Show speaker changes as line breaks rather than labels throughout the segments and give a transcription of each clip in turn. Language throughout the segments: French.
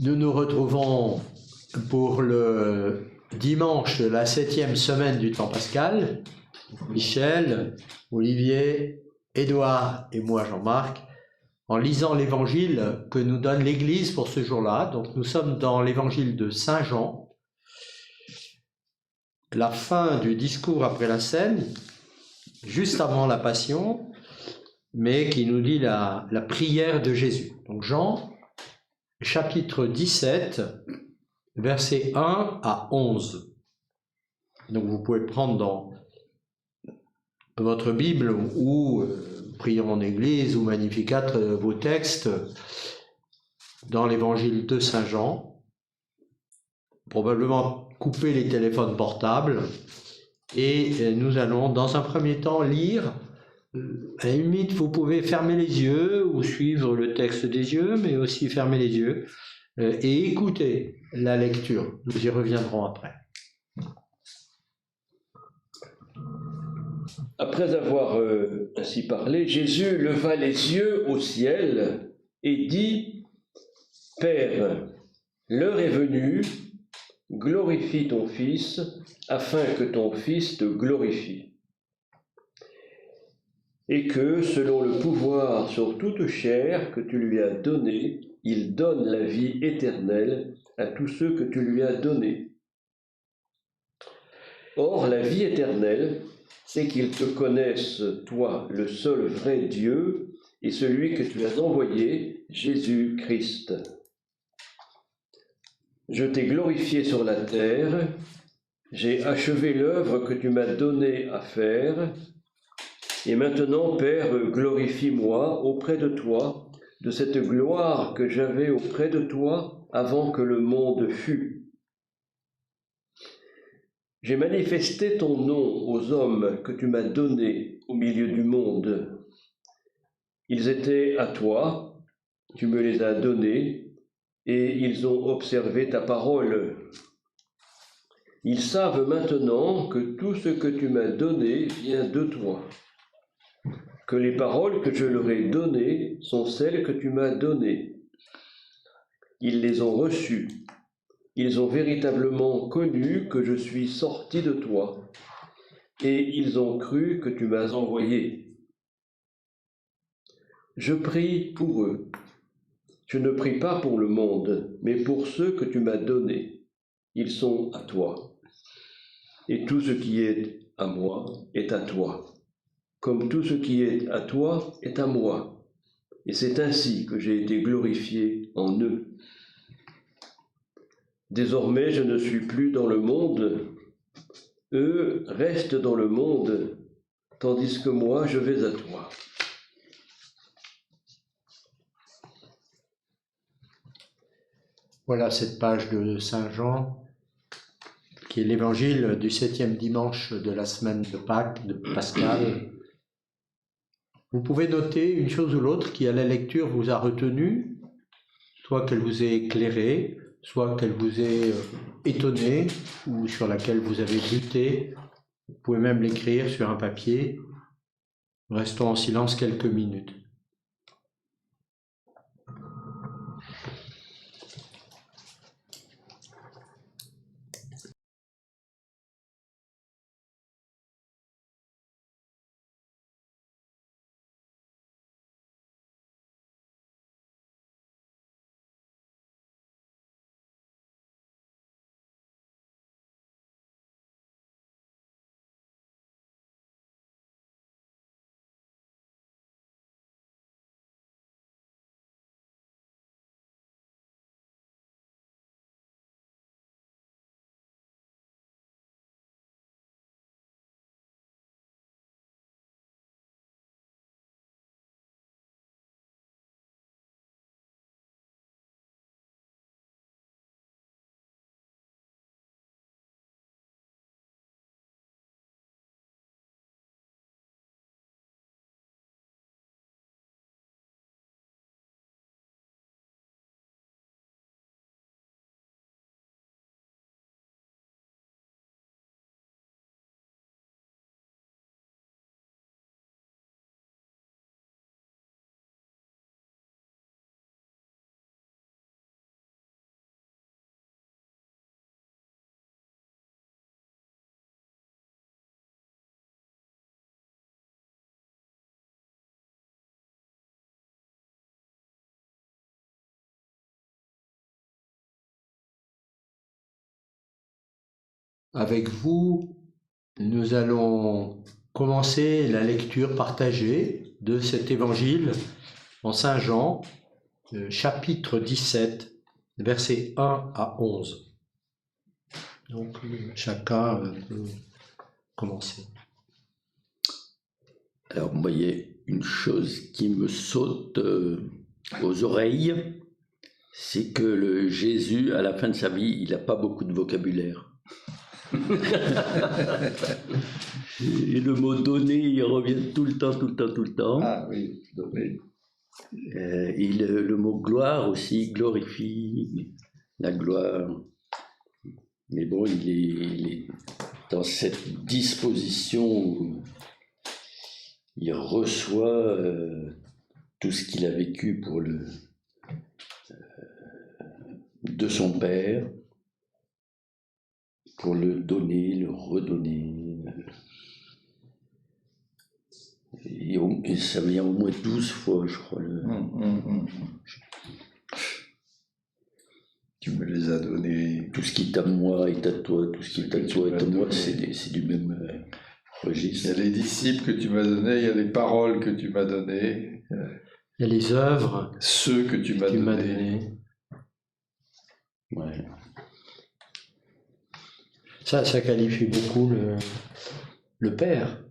Nous nous retrouvons pour le dimanche de la 7e semaine du temps pascal. Michel, Olivier, Édouard et moi Jean-Marc, en lisant l'évangile que nous donne l'Église pour ce jour-là. Donc nous sommes dans l'évangile de Saint Jean, la fin du discours après la scène, juste avant la Passion, mais qui nous dit la prière de Jésus. Donc Jean, chapitre 17, versets 1 à 11. Donc vous pouvez prendre dans votre Bible ou Prions en Église ou Magnificat vos textes dans l'évangile de Saint Jean. Probablement couper les téléphones portables et nous allons dans un premier temps lire. À la limite, vous pouvez fermer les yeux ou suivre le texte des yeux, mais aussi fermer les yeux et écouter la lecture. Nous y reviendrons après.
Après avoir ainsi parlé, Jésus leva les yeux au ciel et dit : « Père, l'heure est venue, glorifie ton Fils, afin que ton Fils te glorifie. Et que, selon le pouvoir sur toute chair que tu lui as donné, il donne la vie éternelle à tous ceux que tu lui as donnés. Or, la vie éternelle, c'est qu'ils te connaissent, toi, le seul vrai Dieu, et celui que tu as envoyé, Jésus-Christ. Je t'ai glorifié sur la terre, j'ai achevé l'œuvre que tu m'as donné à faire, et maintenant, Père, glorifie-moi auprès de toi, de cette gloire que j'avais auprès de toi avant que le monde fût. J'ai manifesté ton nom aux hommes que tu m'as donnés au milieu du monde. Ils étaient à toi, tu me les as donnés, et ils ont observé ta parole. Ils savent maintenant que tout ce que tu m'as donné vient de toi, que les paroles que je leur ai données sont celles que tu m'as données. Ils les ont reçues. Ils ont véritablement connu que je suis sorti de toi, et ils ont cru que tu m'as envoyé. Je prie pour eux. Je ne prie pas pour le monde, mais pour ceux que tu m'as donnés. Ils sont à toi. Et tout ce qui est à moi est à toi, comme tout ce qui est à toi est à moi. Et c'est ainsi que j'ai été glorifié en eux. Désormais, je ne suis plus dans le monde. Eux restent dans le monde, tandis que moi, je vais à toi.
Voilà cette page de Saint Jean, qui est l'évangile du 7e dimanche de la semaine de Pâques, de Pascal. Vous pouvez noter une chose ou l'autre qui à la lecture vous a retenu, soit qu'elle vous ait éclairé, soit qu'elle vous ait étonné, ou sur laquelle vous avez buté. Vous pouvez même l'écrire sur un papier. Restons en silence quelques minutes. avec vous, nous allons commencer la lecture partagée de cet évangile en Saint Jean, chapitre 17, versets 1 à 11. Donc, chacun peut commencer.
Alors, moi, il y a une chose qui me saute aux oreilles, c'est que le Jésus, à la fin de sa vie, il n'a pas beaucoup de vocabulaire. Et le mot donner, il revient tout le temps.
Ah oui, donner.
Et le mot gloire aussi, glorifie, la gloire. Mais bon, il est dans cette disposition où il reçoit tout ce qu'il a vécu de son Père, pour le donner, le redonner. Et ça vient au moins 12 fois, je crois.
Tu me les as donnés.
Tout ce qui est à moi est à toi, tout ce qui est à toi est à moi, c'est du même registre.
Il y a les disciples que tu m'as donnés, il y a les paroles que tu m'as données.
Il y a les œuvres
Ceux que tu m'as donnés.
Ouais.
Ça qualifie beaucoup le Père.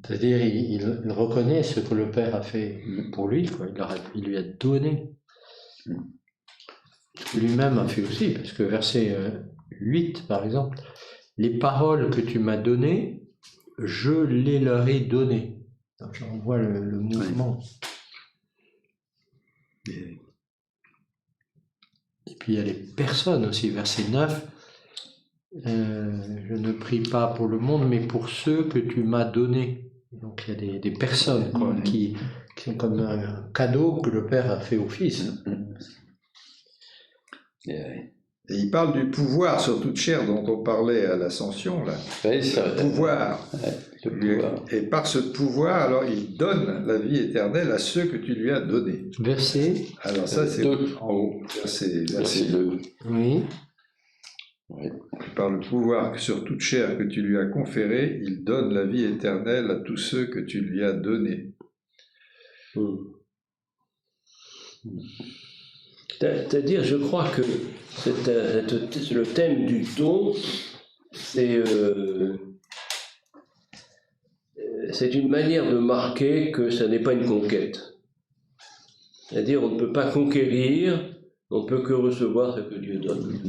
C'est-à-dire, il reconnaît ce que le Père a fait pour lui, quoi. Il lui a donné. Lui-même a fait aussi, parce que verset 8, par exemple, les paroles que tu m'as données, je les leur ai données. Donc, on voit le mouvement. Et puis, il y a les personnes aussi, verset 9. Je ne prie pas pour le monde, mais pour ceux que tu m'as donnés. Donc il y a des personnes quoi, qui sont comme un cadeau que le Père a fait au Fils.
Et il parle du pouvoir sur toute chair dont on parlait à l'Ascension, là.
Ouais, ça,
le pouvoir.
Le pouvoir.
Et par ce pouvoir, alors il donne la vie éternelle à ceux que tu lui as donnés.
Verset.
Alors ça, c'est en haut. Verset 2.
Oui.
Ouais.
Par le pouvoir sur toute chair que tu lui as conféré, il donne la vie éternelle à tous ceux que tu lui as donnés.
C'est-à-dire, je crois que le thème du don, c'est une manière de marquer que ça n'est pas une conquête. C'est-à-dire, on ne peut pas conquérir, on ne peut que recevoir ce que Dieu donne.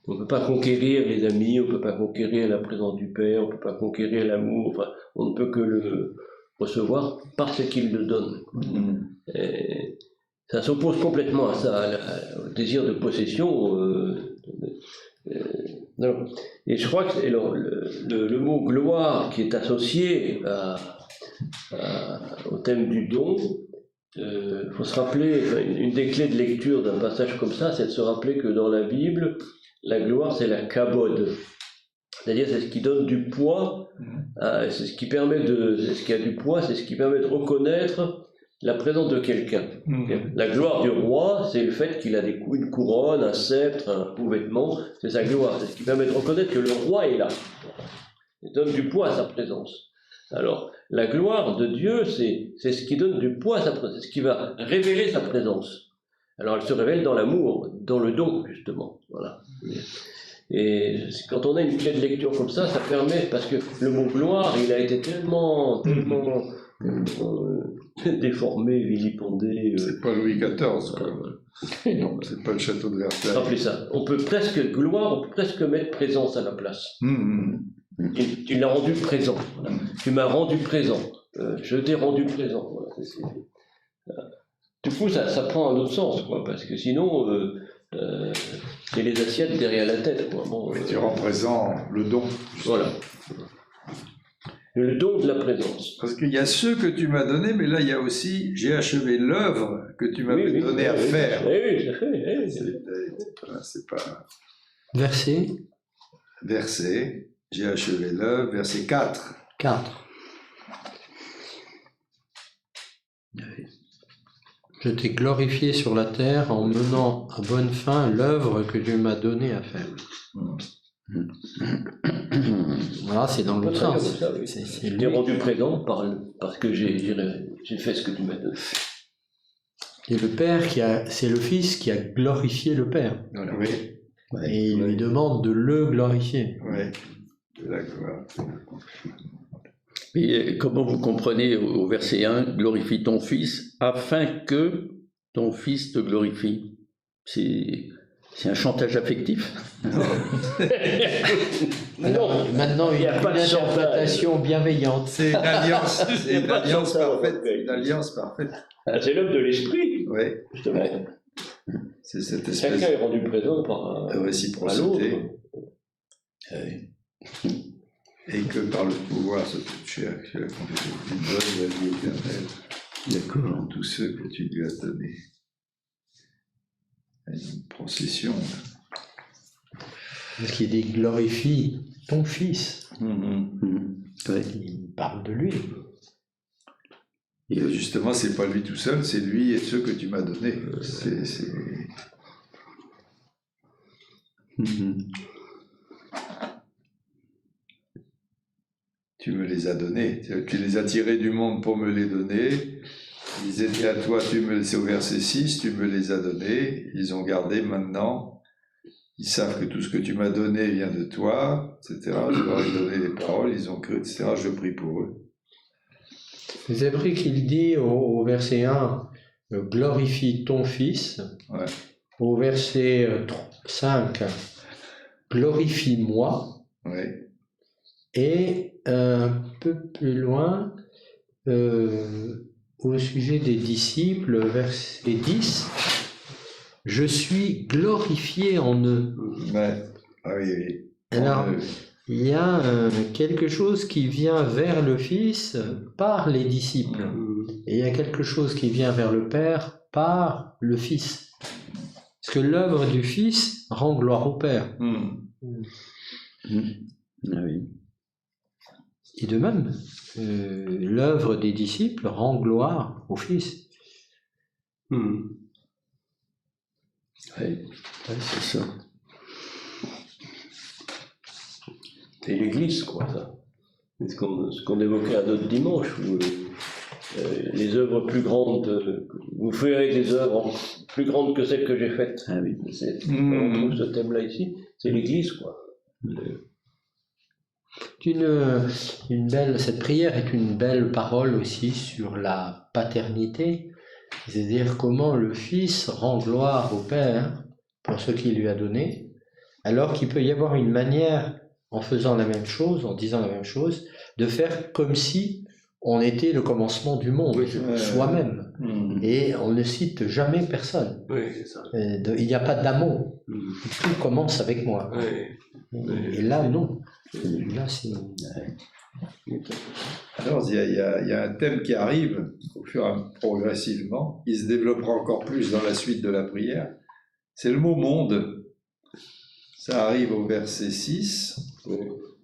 On ne peut pas conquérir les amis, on ne peut pas conquérir la présence du Père, on ne peut pas conquérir l'amour, enfin, on ne peut que le recevoir parce qu'il le donne. Et ça s'oppose complètement à ça, au désir de possession. Et je crois que le mot gloire qui est associé au thème du don, il faut se rappeler, une des clés de lecture d'un passage comme ça, c'est de se rappeler que dans la Bible, la gloire, c'est la kabod, c'est-à-dire c'est ce qui donne du poids, c'est ce qui permet c'est ce qui a du poids, c'est ce qui permet de reconnaître la présence de quelqu'un. La gloire du roi, c'est le fait qu'il a une couronne, un sceptre, un beau vêtement, c'est sa gloire, c'est ce qui permet de reconnaître que le roi est là. Il donne du poids à sa présence. Alors, la gloire de Dieu, c'est ce qui donne du poids à sa présence, c'est ce qui va révéler sa présence. Alors elle se révèle dans l'amour, dans le don, justement. Voilà. Et quand on a une clé de lecture comme ça permet, parce que le mot gloire, il a été tellement déformé, vilipendé.
C'est pas Louis XIV, quoi. Non, c'est pas le château de Versailles.
Rappelez ça. On peut presque mettre présence à la place. Tu l'as rendu présent. Voilà. Tu m'as rendu présent. Je t'ai rendu présent. Voilà. Du coup, ça prend un autre sens, quoi, parce que sinon, c'est les assiettes derrière la tête. Quoi. Bon,
tu rends présent le don.
Voilà. Le don de la présence.
Parce qu'il y a ceux que tu m'as donnés, mais là, il y a aussi, j'ai achevé l'œuvre que tu m'avais donné à faire.
Oui, tout à fait.
C'est pas...
Verset,
j'ai achevé l'œuvre, verset 4.
4. Je t'ai glorifié sur la terre en menant à bonne fin l'œuvre que tu m'as donnée à faire. Voilà, c'est dans l'autre
Pas très
sens.
bien, ça, oui.
C'est
Je t'ai
lui.
rendu présent parce que j'ai fait ce que tu m'as donné.
Et le Père c'est le Fils qui a glorifié le Père.
Voilà.
Ouais,
Et il lui
Ouais.
demande de le glorifier.
Oui, d'accord.
Et comment vous comprenez au verset 1, glorifie ton Fils afin que ton Fils te glorifie? C'est un chantage affectif.
Maintenant,
il
une
n'y a pas de
interprétation bienveillante.
C'est une alliance, c'est une
pas de
alliance
chantage,
parfaite.
ouais.
Une alliance parfaite.
Ah, c'est l'œuvre de l'esprit,
Oui,
justement.
c'est cette
Chacun
espèce
est rendu présent par
de
à l'autre.
réciprocité. Et que par le pouvoir de toute chair, tu as confessé, tu donnes la vie éternelle. D'accord. En tous ceux que tu lui as donnés. Il y a une procession.
Parce qu'il dit glorifie ton Fils.
Ouais.
Il parle de lui.
Et justement, c'est pas lui tout seul, c'est lui et ceux que tu m'as donnés. Tu me les as donnés. Tu les as tirés du monde pour me les donner. Ils étaient à toi, c'est au verset 6, tu me les as donnés. Ils ont gardé maintenant. Ils savent que tout ce que tu m'as donné vient de toi, etc. Je leur ai donné les paroles, ils ont cru, etc. Je prie pour eux.
Vous avez pris qu'il dit au verset 1, glorifie ton Fils.
Ouais.
Au verset 5, glorifie-moi.
Ouais.
Et un peu plus loin, au sujet des disciples, verset 10, je suis glorifié en eux.
Ouais. Ah oui, oui.
Alors, il y a quelque chose qui vient vers le Fils par les disciples. Et il y a quelque chose qui vient vers le Père par le Fils. Parce que l'œuvre du Fils rend gloire au Père.
Ah oui.
Et de même, l'œuvre des disciples rend gloire au Fils.
Ouais, c'est ça.
C'est l'Église, quoi, ça. C'est ce qu'on évoquait à d'autres dimanches, où les œuvres plus grandes, vous ferez des œuvres plus grandes que celles que j'ai faites.
Ah oui.
On trouve ce thème-là ici, c'est l'Église, quoi.
Cette prière est une belle parole aussi sur la paternité, c'est-à-dire comment le Fils rend gloire au Père pour ce qu'il lui a donné, alors qu'il peut y avoir une manière, en faisant la même chose, en disant la même chose, de faire comme si on était le commencement du monde, soi-même. Et on ne cite jamais personne.
Oui, c'est ça.
Il n'y a pas d'amour. Tout commence avec moi. Et là, non. Là, c'est...
Alors, il y a un thème qui arrive au fur et à mesure, progressivement. Il se développera encore plus dans la suite de la prière. C'est le mot monde. Ça arrive au verset 6.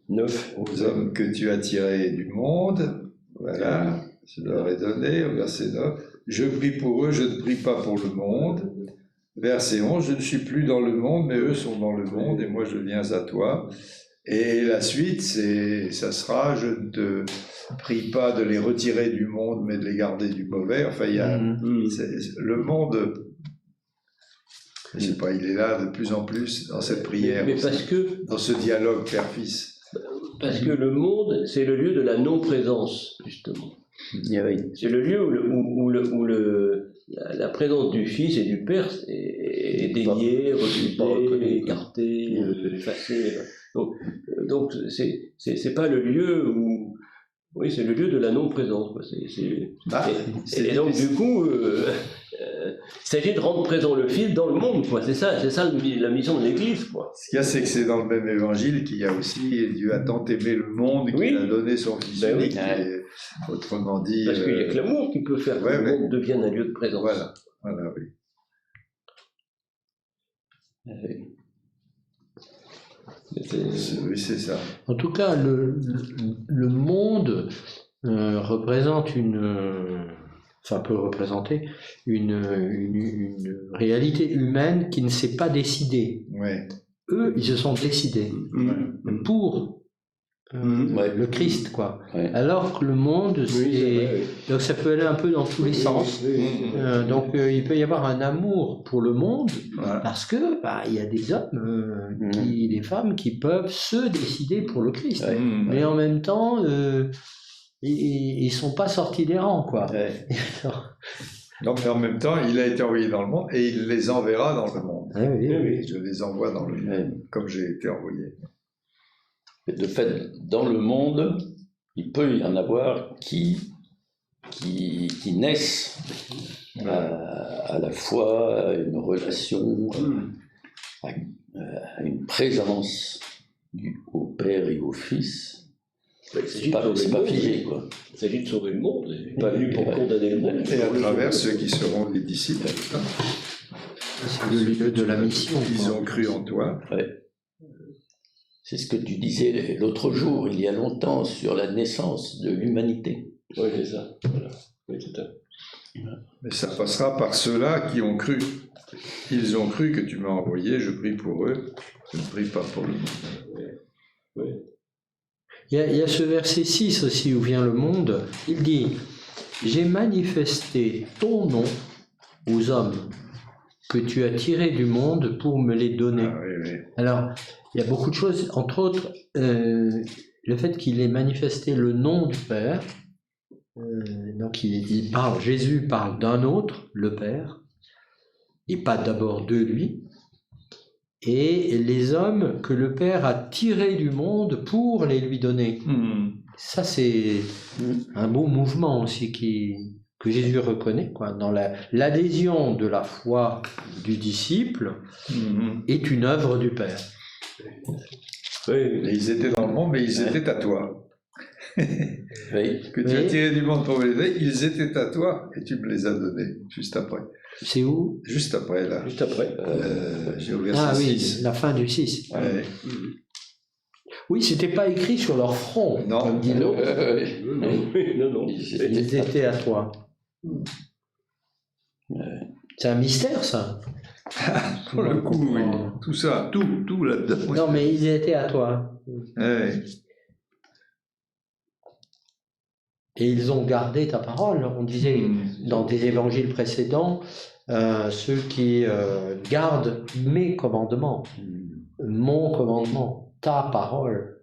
9.
Aux hommes que tu as tirés du monde. Voilà. Je leur ai donné au verset 9. Je prie pour eux, je ne prie pas pour le monde. Verset 11. Je ne suis plus dans le monde, mais eux sont dans le monde et moi je viens à toi. Et la suite, ça sera, je ne te prie pas de les retirer du monde, mais de les garder du mauvais. Enfin, il y a le monde, je sais pas, il est là de plus en plus dans cette prière,
Mais parce que,
dans ce dialogue père-fils.
parce que le monde, c'est le lieu de la non-présence, justement.
Ah oui.
C'est le lieu où la présence du Fils et du Père est déniée, refusée, écartée, effacée. Donc c'est pas le lieu où... Oui, c'est le lieu de la non-présence. Quoi. Et donc, du coup, il s'agit de rendre présent le Fils dans le monde. Quoi. C'est ça la mission de l'Église. Quoi.
Ce qu'il y a, c'est que c'est dans le même évangile qu'il y a aussi Dieu a tant aimé le monde qu'il a donné son Fils unique. Et, autrement dit...
Parce qu'il n'y a que l'amour qui peut faire que le monde devienne un lieu de présence.
Voilà, oui. Oui, c'est ça.
En tout cas, le monde représente peut représenter une réalité humaine qui ne s'est pas décidée.
Ouais.
eux, ils se sont décidés pour le Christ, quoi.
Ouais.
Alors que le monde, donc ça peut aller un peu dans tous les sens. Donc il peut y avoir un amour pour le monde parce que il y a des hommes, des femmes qui peuvent se décider pour le Christ, mais en même temps, ils sont pas sortis des rangs, quoi.
Non, mais en même temps, il a été envoyé dans le monde et il les enverra dans le monde. Je les envoie dans le monde, comme j'ai été envoyé.
De fait, dans le monde, il peut y en avoir qui naissent à la fois à une relation, à une présence au Père et au Fils. C'est pas figé, quoi.
Il s'agit de sauver le monde, il n'est pas venu pour condamner le monde.
Et à travers ceux qui seront les disciples.
C'est le lieu de la mission.
Ils ont cru en toi.
Ouais. C'est ce que tu disais l'autre jour, il y a longtemps, sur la naissance de l'humanité.
Oui, c'est ça. Voilà. Oui, tout à fait.
Mais ça passera par ceux-là qui ont cru. Ils ont cru que tu m'as envoyé, je prie pour eux, je ne prie pas pour le monde.
Oui.
Il y a ce verset 6 aussi où vient le monde. Il dit « J'ai manifesté ton nom aux hommes que tu as tirés du monde pour me les donner. » Alors, il y a beaucoup de choses, entre autres, le fait qu'il ait manifesté le nom du Père. Donc, il parle, Jésus parle d'un autre, le Père, et pas d'abord de lui. Et les hommes que le Père a tirés du monde pour les lui donner. Ça, c'est un beau mouvement aussi que Jésus reconnaît, quoi, dans l'adhésion de la foi du disciple est une œuvre du Père.
Et ils étaient dans le monde, mais ils étaient à toi. Que tu as tiré du monde pour me les donner, ils étaient à toi et tu me les as donnés, juste après.
C'est où?
Juste après, là.
Juste après.
J'ai au verset 6.
La fin du 6. Oui, c'était pas écrit sur leur front,
non.
comme dit l'autre.
Non.
Ils étaient à toi. C'est un mystère, ça.
Pour le coup, oui. Tout ça, tout là-dedans.
Non, mais ils étaient à toi. Et ils ont gardé ta parole. On disait dans des évangiles précédents, ceux qui gardent mes commandements, mon commandement, ta parole.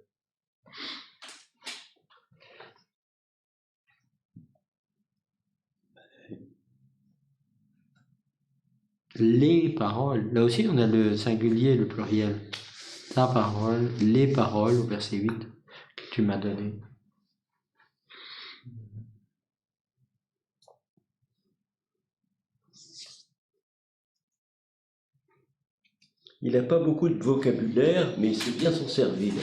Les paroles. Là aussi, on a le singulier, le pluriel. Ta parole, les paroles, au verset 8, que tu m'as donné.
Il n'a pas beaucoup de vocabulaire, mais il sait bien s'en servir.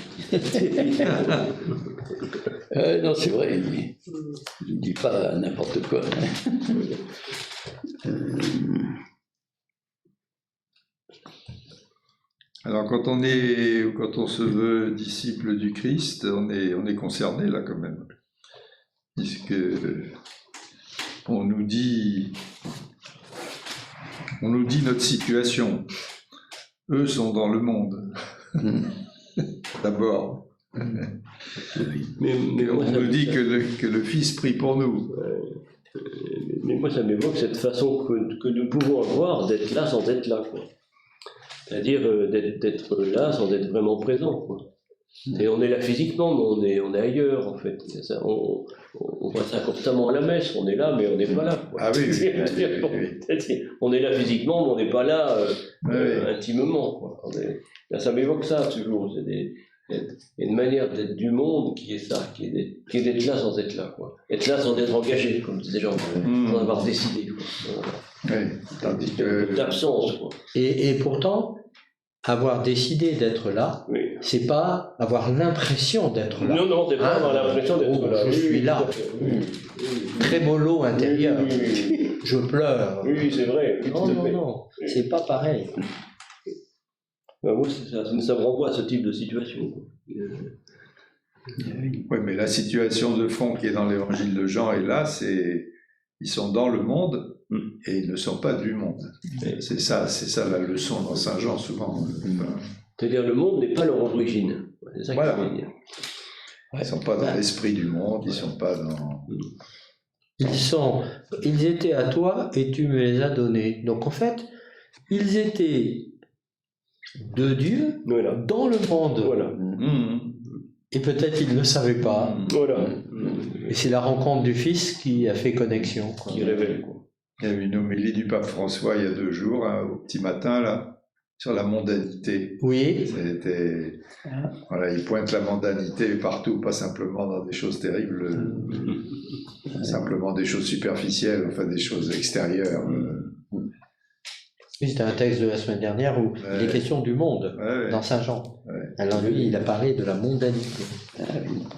Non, c'est vrai, il ne dit pas n'importe quoi.
Alors quand on se veut disciple du Christ, on est concerné là quand même, puisque on nous dit notre situation. Eux sont dans le monde, d'abord. Mais on nous dit que le Fils prie pour nous.
Mais moi, ça m'évoque cette façon que nous pouvons avoir d'être là sans être là, quoi. C'est-à-dire d'être là sans être vraiment présent, quoi. Et on est là physiquement, mais on est ailleurs, en fait. Ça, on voit ça constamment à la messe, on est là, mais on n'est pas là, quoi.
Ah oui,
on est là physiquement, mais on n'est pas là intimement, quoi. Là, ça m'évoque ça, toujours. Il y a une manière d'être du monde qui est ça, qui est d'être là sans être là, quoi. Être là sans être engagé, comme disait Jean, sans avoir décidé, quoi.
Tandis que
l'absence, quoi.
Et pourtant, avoir décidé d'être là, c'est pas avoir l'impression d'être là.
Non, c'est pas avoir l'impression d'être là.
Je suis là. Très mollo intérieur. Je pleure.
Oui, c'est vrai.
Non, c'est pas pareil.
Moi, ça me renvoie à ce type de situation.
Oui, mais la situation de fond qui est dans l'évangile de Jean est là, ils sont dans le monde et ils ne sont pas du monde. C'est ça la leçon dans Saint Jean souvent.
C'est-à-dire le monde n'est pas leur origine. C'est ça
Voilà.
qu'il veut dire.
Ils ne sont pas dans l'esprit du monde, ils ne sont pas dans...
Ils étaient à toi et tu me les as donnés. Donc en fait, ils étaient de Dieu
Voilà.
dans le monde.
Voilà.
Mmh.
Et peut-être ils ne le savaient pas.
Voilà.
Et c'est la rencontre du Fils qui a fait connexion, quoi.
Qui révèle, quoi.
Il y a eu une homélie du pape François il y a 2 jours, hein, au petit matin, là, sur la mondanité.
Oui,
C'était... Voilà, il pointe la mondanité partout, pas simplement dans des choses terribles, simplement des choses superficielles, enfin des choses extérieures.
oui, c'était un texte de la semaine dernière où il est question du monde,
Ouais,
dans Saint Jean.
Ouais.
Alors lui, il a parlé de la mondanité.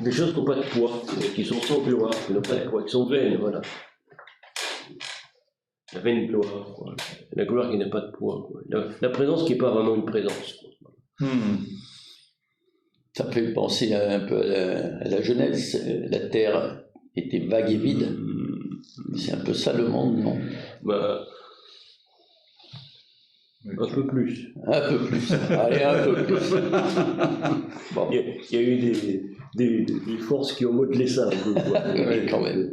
Des choses qui n'ont pas de poids, qui sont sans gloire, qui n'ont pas de poids, qui sont vaines, voilà. La vaine gloire, quoi. La gloire qui n'a pas de poids, quoi. La présence qui n'est pas vraiment une présence, quoi.
Ça fait penser un peu à la Genèse. La terre était vague et vide. C'est un peu ça le monde, non?
Bah, un peu plus.
Un peu plus. Allez, un peu plus. Bon,
Il y a eu des forces qui ont modelé ça, un peu, quoi.
oui, quand même.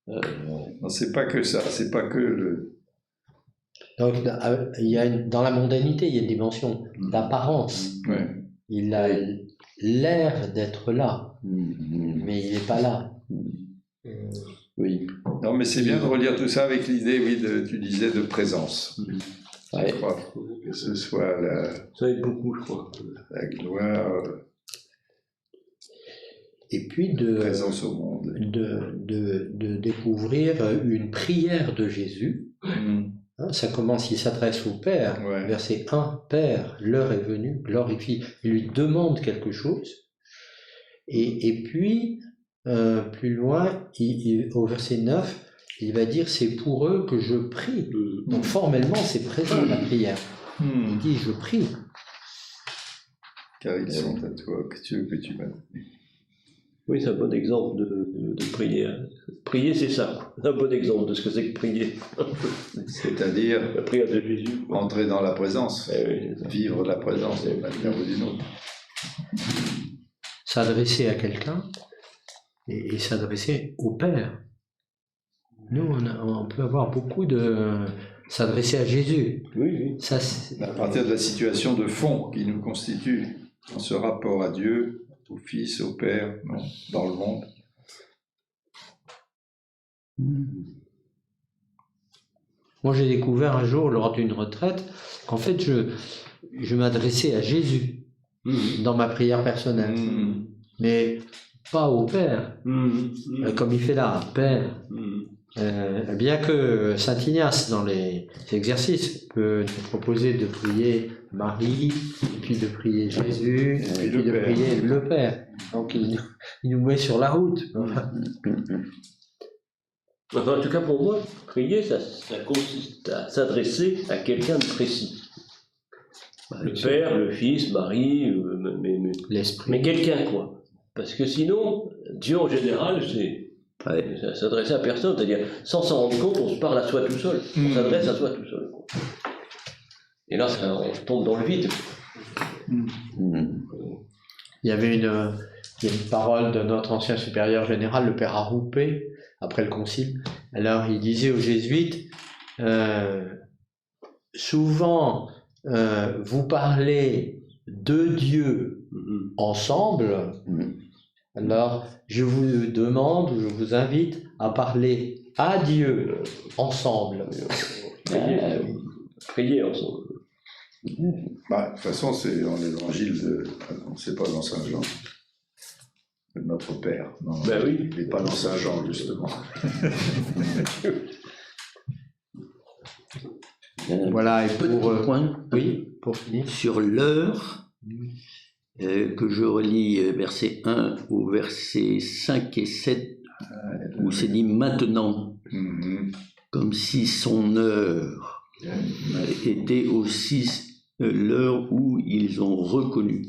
Non, c'est pas que ça, c'est pas que le...
Donc il y a dans la mondanité, il y a une dimension d'apparence.
Ouais.
Il a l'air d'être là, mais il n'est pas là.
Oui.
Non, mais c'est bien de relire tout ça avec l'idée, oui, tu disais, de présence.
Ouais.
Je crois que ce soit
Ça aide beaucoup, je crois.
la gloire,
Et puis
présence au monde.
de découvrir une prière de Jésus. Hein, ça commence, il s'adresse au Père,
Ouais.
verset 1, Père, l'heure est venue, glorifie. Il lui demande quelque chose. Et puis, plus loin, au verset 9, il va dire, c'est pour eux que je prie. Donc formellement, c'est présent la prière. Il dit, je prie.
Car ils sont à toi, que tu veux que tu m'as donné.
Oui, c'est un bon exemple de prière. Prier, c'est ça. C'est un bon exemple de ce que c'est que prier.
C'est-à-dire
La prière de Jésus.
entrer dans la présence,
Eh oui, c'est ça.
vivre la présence d'une manière ou d'une autre.
S'adresser à quelqu'un et s'adresser au Père. Nous, on peut avoir beaucoup de... s'adresser à Jésus.
Oui, oui.
Ça, c'est...
À partir de la situation de fond qui nous constitue, dans ce rapport à Dieu, au Fils, au Père, non, dans le monde.
Moi, j'ai découvert un jour, lors d'une retraite, qu'en fait, je m'adressais à Jésus dans ma prière personnelle. Mais pas au Père, comme il fait là, Père. Bien que Saint Ignace, dans les exercices, peut nous proposer de prier Marie, puis de prier Jésus, et puis de prier le Père. Donc il nous met sur la route.
Enfin, en tout cas, pour moi, prier, ça consiste à s'adresser à quelqu'un de précis. Le Père, le Fils, Marie,
L'Esprit.
mais quelqu'un, quoi. Parce que sinon, Dieu en général, c'est s'adresser à personne, c'est-à-dire sans s'en rendre compte, on se parle à soi tout seul. On s'adresse à soi tout seul. Et là, on tombe dans le vide.
Il y avait une parole de notre ancien supérieur général, le père Aroupé, après le concile. Alors, il disait aux jésuites, souvent, vous parlez de Dieu ensemble, alors je vous demande, je vous invite à parler à Dieu ensemble.
Prier ensemble.
Bah, de toute façon, c'est dans l'évangile de... C'est pas dans Saint Jean. De notre Père. Non,
Ben oui.
Il n'est pas dans Saint Jean, justement.
Voilà, et
Petit point.
oui, pour finir.
Sur l'heure, que je relis verset 1 au verset 5 et 7, où c'est dit maintenant, comme si son heure était aussi l'heure où ils ont reconnu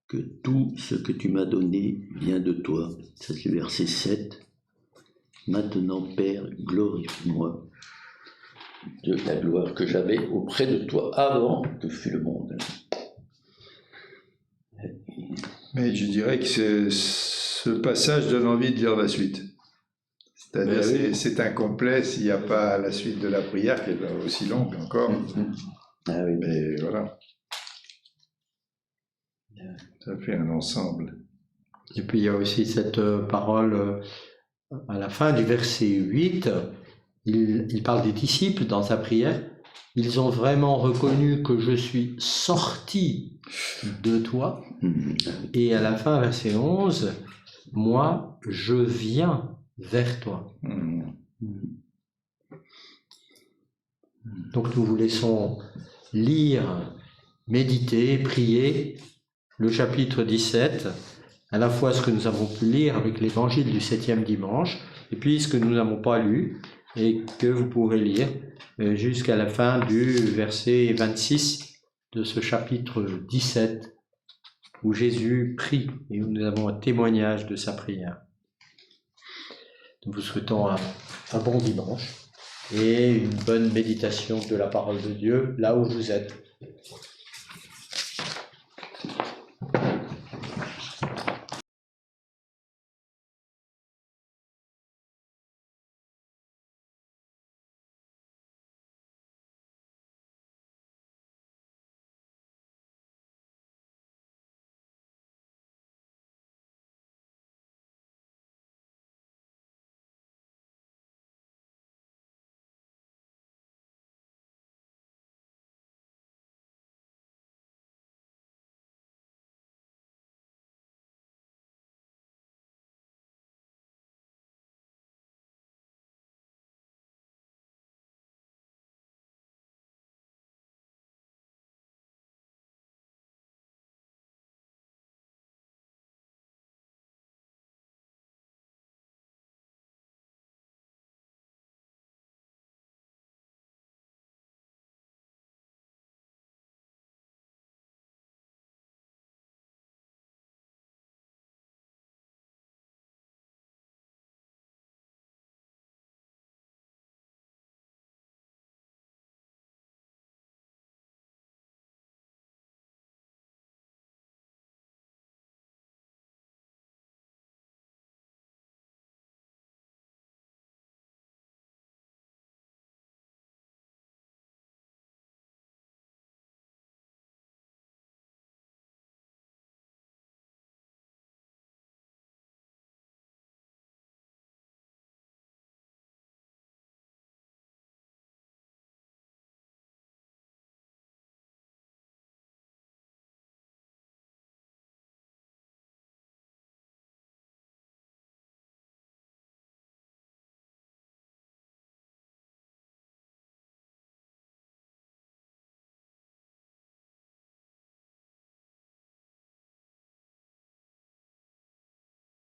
que tout ce que tu m'as donné vient de toi. Ça c'est le verset 7. Maintenant, Père, glorifie-moi de la gloire que j'avais auprès de toi avant que fût le monde.
Mais je dirais que ce passage donne envie de lire la suite. C'est-à-dire c'est incomplet s'il n'y a pas la suite de la prière qui est aussi longue encore.
Ah oui.
Mais voilà. Ça fait un ensemble.
Et puis il y a aussi cette parole à la fin du verset 8, il parle des disciples dans sa prière. Ils ont vraiment reconnu que je suis sorti de toi. Et à la fin, verset 11, moi, je viens vers toi. Donc nous vous laissons lire, méditer, prier le chapitre 17, à la fois ce que nous avons pu lire avec l'évangile du 7e dimanche, et puis ce que nous n'avons pas lu, et que vous pourrez lire jusqu'à la fin du verset 26 de ce chapitre 17, où Jésus prie, et où nous avons un témoignage de sa prière. Nous vous souhaitons un bon dimanche, et une bonne méditation de la parole de Dieu, là où vous êtes.